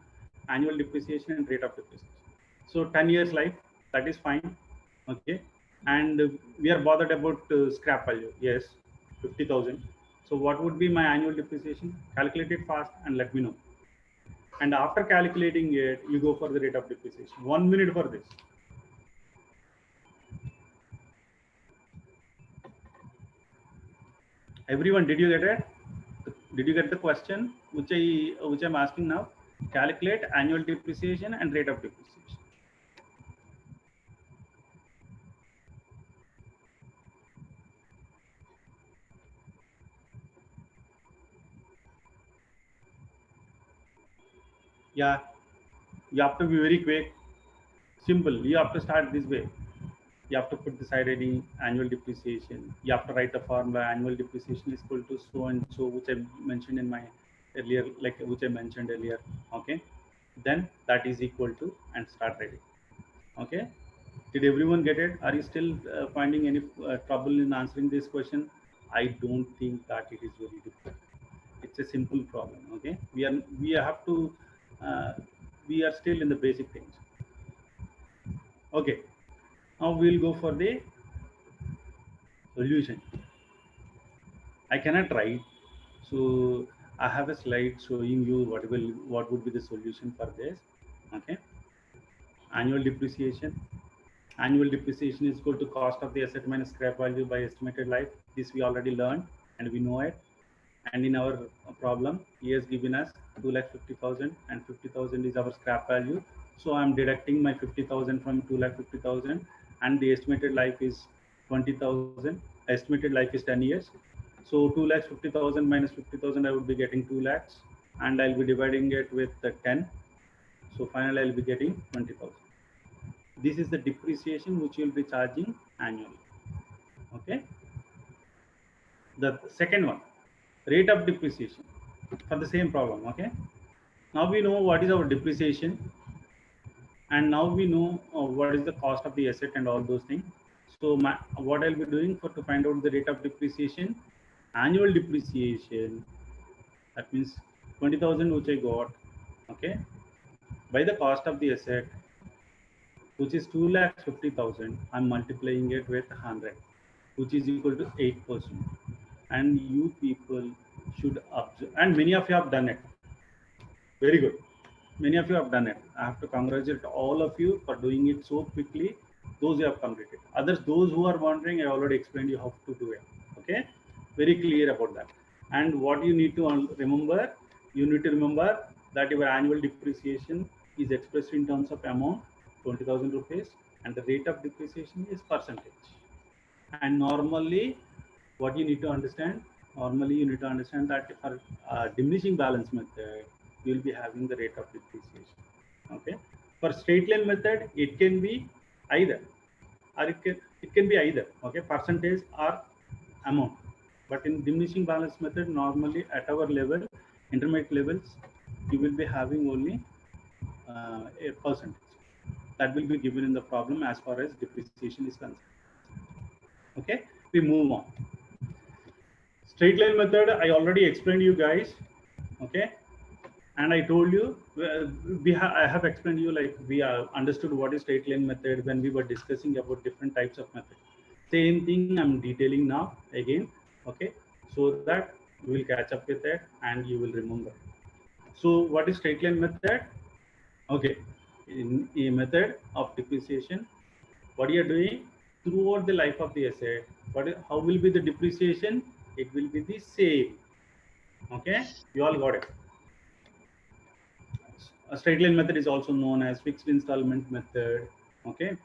annual depreciation and rate of depreciation. So 10 years life, that is fine. Okay, and we are bothered about scrap value. Yes, 50,000. So what would be my annual depreciation? Calculate it fast and let me know. And after calculating it, you go for the rate of depreciation. 1 minute for this. Everyone, did you get it? Did you get the question which I'm asking now? Calculate annual depreciation and rate of depreciation. Yeah, you have to be very quick. Simple. You have to start this way. You have to put the side heading annual depreciation. You have to write the formula annual depreciation is equal to so and so, which I mentioned in my earlier, like which I mentioned earlier. Okay, then that is equal to, and start writing. Okay, did everyone get it? Are you still finding any trouble in answering this question? I don't think that it is very difficult. It's a simple problem. Okay, we have to uh, we are still in the basic things. Okay, now we'll go for the solution. I cannot write, So I have a slide showing you what would be the solution for this. Okay, annual depreciation. Annual depreciation is equal to cost of the asset minus scrap value by estimated life. This we already learned and we know it. And in our problem, he has given us 2,50,000 and 50,000 is our scrap value. So I'm deducting my 50,000 from 2,50,000 and the estimated life is 20,000. Estimated life is 10 years. So 2,50,000 minus 50,000, I would be getting 2 lakhs and I'll be dividing it with 10. So finally I'll be getting 20,000. This is the depreciation which you'll be charging annually. Okay. The second one, rate of depreciation for the same problem. Okay. Now we know what is our depreciation, and now we know what is the cost of the asset and all those things. So what I'll be doing to find out the rate of depreciation, annual depreciation, that means 20,000 which I got, okay, by the cost of the asset, which is 2,50,000, I'm multiplying it with 100, which is equal to 8%. And you people should observe, and many of you have done it. Very good. Many of you have done it. I have to congratulate all of you for doing it so quickly. Those who have completed. Others, those who are wondering, I already explained you how to do it. Okay, very clear about that. And what you need to remember, you need to remember that your annual depreciation is expressed in terms of amount, 20,000 rupees, and the rate of depreciation is percentage. And normally, what you need to understand, that for diminishing balance method, you will be having the rate of depreciation. Okay. For straight line method, it can be either, or it can be either. Okay, percentage or amount. But in diminishing balance method, normally at our level, intermediate levels, you will be having only a percentage. That will be given in the problem as far as depreciation is concerned. Okay, we move on. Straight line method, I already explained you guys. Okay, and I told you, I have explained you, like we understood what is straight line method when we were discussing about different types of method. Same thing I'm detailing now again. Okay, so that you will catch up with it and you will remember. So what is straight line method? Okay, in a method of depreciation, what you are doing throughout the life of the asset, how will be the depreciation? It will be the same. Okay, you all got it. A straight line method is also known as fixed installment method. Okay,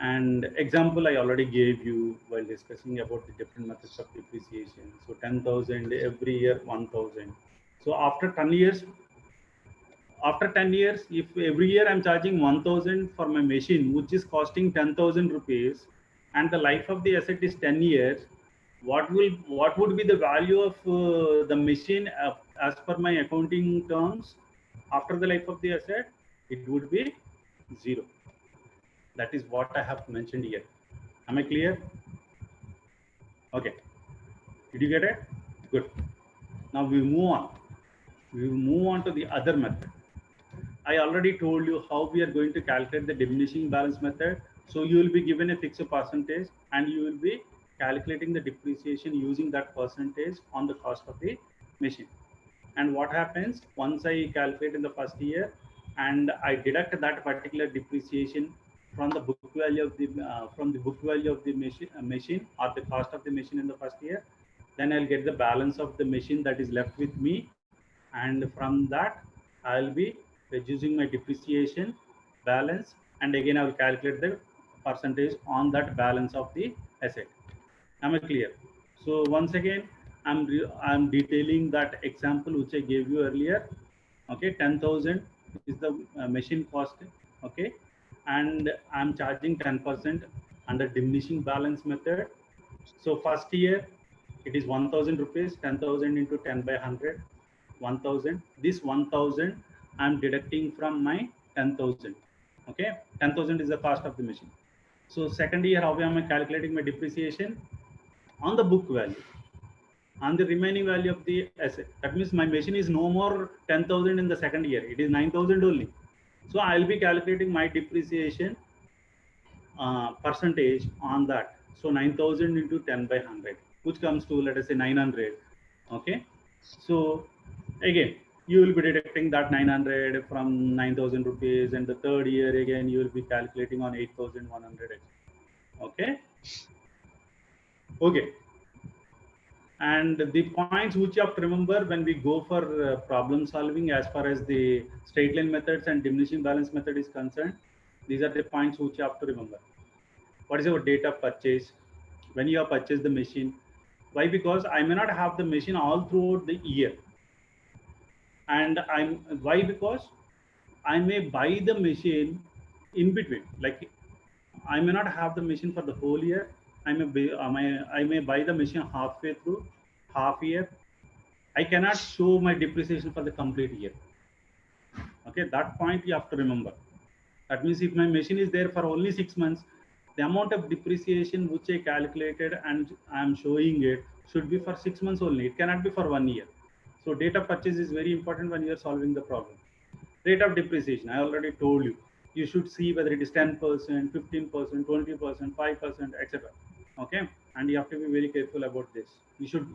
and example I already gave you while discussing about the different methods of depreciation. So 10,000 every year, 1,000. So after 10 years, if every year I'm charging 1,000 for my machine, which is costing 10,000 rupees, and the life of the asset is 10 years, what would be the value of the machine as per my accounting terms after the life of the asset? It would be 0. That is what I have mentioned here. Am I clear? Okay. Did you get it? Good. Now we move on. We will move on to the other method. I already told you how we are going to calculate the diminishing balance method. So you will be given a fixed percentage and you will be calculating the depreciation using that percentage on the cost of the machine. And what happens once I calculate in the first year and I deduct that particular depreciation from the book value of the machine or the cost of the machine in the first year, then I'll get the balance of the machine that is left with me, and from that I'll be reducing my depreciation balance, and again I will calculate the percentage on that balance of the asset. Am I clear? So once again, I'm detailing that example which I gave you earlier. Okay, 10,000 is the machine cost. Okay, and I'm charging 10% under diminishing balance method. So first year it is 1,000 rupees, 10,000 into 10 by 100, 1,000. This 1,000 I'm deducting from my 10,000. Okay, 10,000 is the cost of the machine. So second year, how am I calculating my depreciation? On the book value, on the remaining value of the asset. That means my machine is no more 10,000 in the second year. It is 9,000 only. So I'll be calculating my depreciation percentage on that. So 9,000 into 10 by 100, which comes to, let us say, 900. Okay. So again, you will be deducting that 900 from 9,000 rupees, and the third year again you will be calculating on 8,100. Okay. Okay. And the points which you have to remember when we go for problem solving as far as the straight line methods and diminishing balance method is concerned, these are the points which you have to remember. What is your date of purchase? When you have purchased the machine? Why? Because I may not have the machine all throughout the year. And why? Because I may buy the machine in between. Like I may not have the machine for the whole year. I may buy the machine halfway through, half year. I cannot show my depreciation for the complete year. Okay, that point you have to remember. That means if my machine is there for only 6 months, the amount of depreciation which I calculated and I am showing it should be for 6 months only. It cannot be for 1 year. So date of purchase is very important when you are solving the problem. Rate of depreciation, I already told you. You should see whether it is 10%, 15%, 20%, 5%, etc. Okay, and you have to be very careful about this.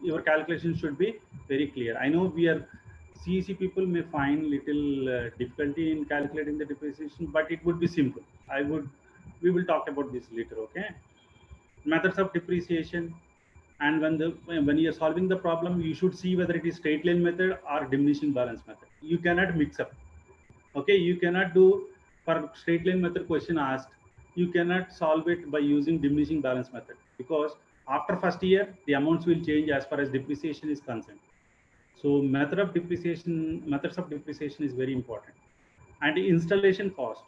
Your calculation should be very clear. I know CEC people may find little difficulty in calculating the depreciation, but it would be simple. We will talk about this later. Okay, methods of depreciation, and when you are solving the problem, you should see whether it is straight line method or diminishing balance method. You cannot mix up. Okay, you cannot do for straight line method question asked, you cannot solve it by using diminishing balance method, because after first year the amounts will change as far as depreciation is concerned. So methods of depreciation is very important. And installation cost,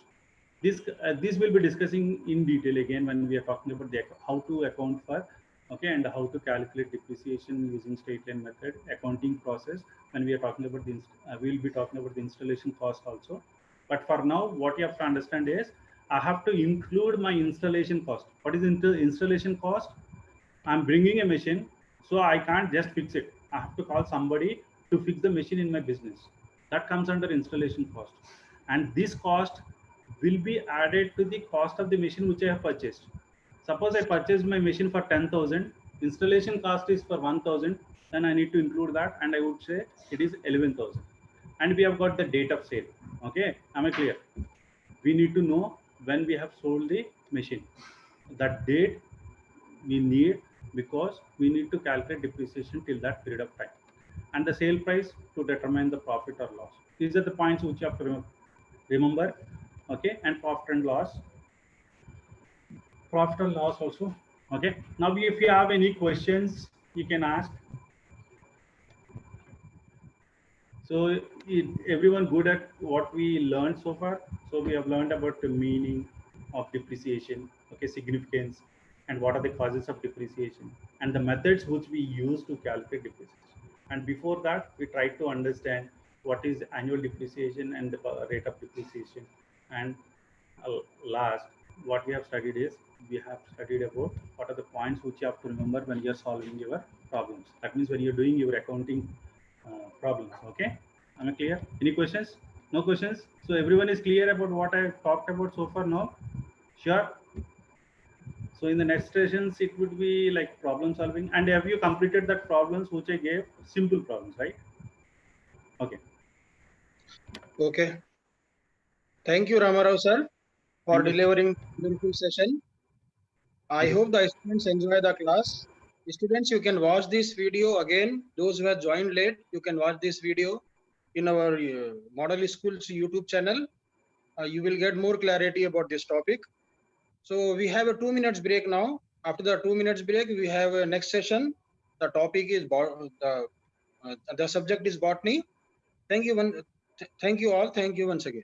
this will be discussing in detail again when we are talking about how to account for, okay, and how to calculate depreciation using straight line method accounting process. When we are talking about we will be talking about the installation cost also. But for now, what you have to understand is I have to include my installation cost. What is installation cost? I'm bringing a machine, so I can't just fix it. I have to call somebody to fix the machine in my business. That comes under installation cost, and this cost will be added to the cost of the machine which I have purchased. Suppose I purchased my machine for 10,000, installation cost is for 1,000, then I need to include that, and I would say it is 11,000. And we have got the date of sale. Okay, am I clear? We need to know when we have sold the machine. That date we need, because we need to calculate depreciation till that period of time, and the sale price to determine the profit or loss. These are the points which you have to remember. Okay, and profit and loss also. Okay, now if you have any questions, you can ask. So everyone good at what we learned so far? So we have learned about the meaning of depreciation, okay, significance, and what are the causes of depreciation, and the methods which we use to calculate depreciation. And before that, we tried to understand what is annual depreciation and the rate of depreciation. And last, what we have studied is we have studied about what are the points which you have to remember when you are solving your problems. That means when you're doing your accounting problems. Okay, am I clear? Any questions? No questions? So everyone is clear about what I talked about so far now? Sure. So in the next sessions, it would be like problem solving. And have you completed that problems which I gave? Simple problems, right? Okay. Okay. Thank you, Ramarao sir, for Thank you. delivering beautiful session. I hope the students enjoy the class. Students, you can watch this video again. Those who have joined late, you can watch this video in our Model Schools YouTube channel. You will get more clarity about this topic. So we have a 2 minutes break now. After the 2 minutes break, we have a next session. The topic is the subject is botany. Thank you all. Thank you once again.